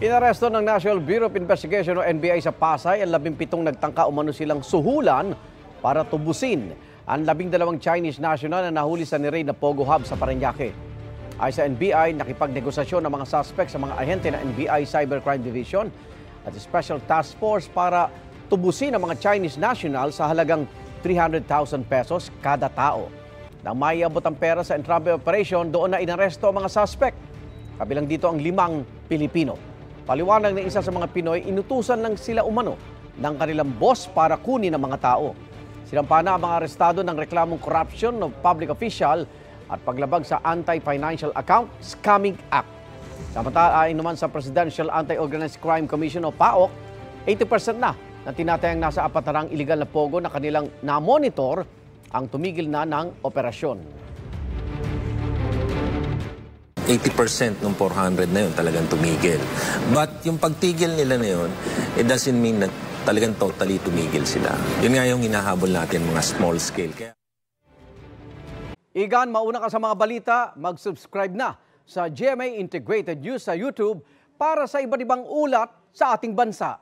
Inaresto ng National Bureau of Investigation o NBI sa Pasay ang 17 nagtangka umano silang suhulan para tubusin ang 12 Chinese national na nahuli sa ni-raid na Pogo Hub sa Parañaque. Ayon sa NBI, nakipagnegosasyon ng mga suspect sa mga ahente ng NBI Cybercrime Division at Special Task Force para tubusin ang mga Chinese national sa halagang 300,000 pesos kada tao. Nang maiabot ang pera sa entrave operation, doon na inaresto ang mga suspect. Kabilang dito ang 5 Pilipino. Paliwanag ng isa sa mga Pinoy, inutusan lang sila umano ng kanilang boss para kunin ang mga tao. Sinampana ang mga arestado ng reklamong corruption of public official at paglabag sa Anti-Financial Account Scamming Act. Samantala, ayon naman sa Presidential Anti-Organized Crime Commission o PAOC, 80% na tinatayang nasa apatarang iligal na pogo na kanilang na-monitor ang tumigil na ng operasyon. 80% ng 400 na yun talagang tumigil. But yung pagtigil nila na yun, it doesn't mean na talagang totally tumigil sila. Yun nga yung hinahabol natin, mga small scale. Igan, mauna ka sa mga balita, mag-subscribe na sa GMA Integrated News sa YouTube para sa iba't ibang ulat sa ating bansa.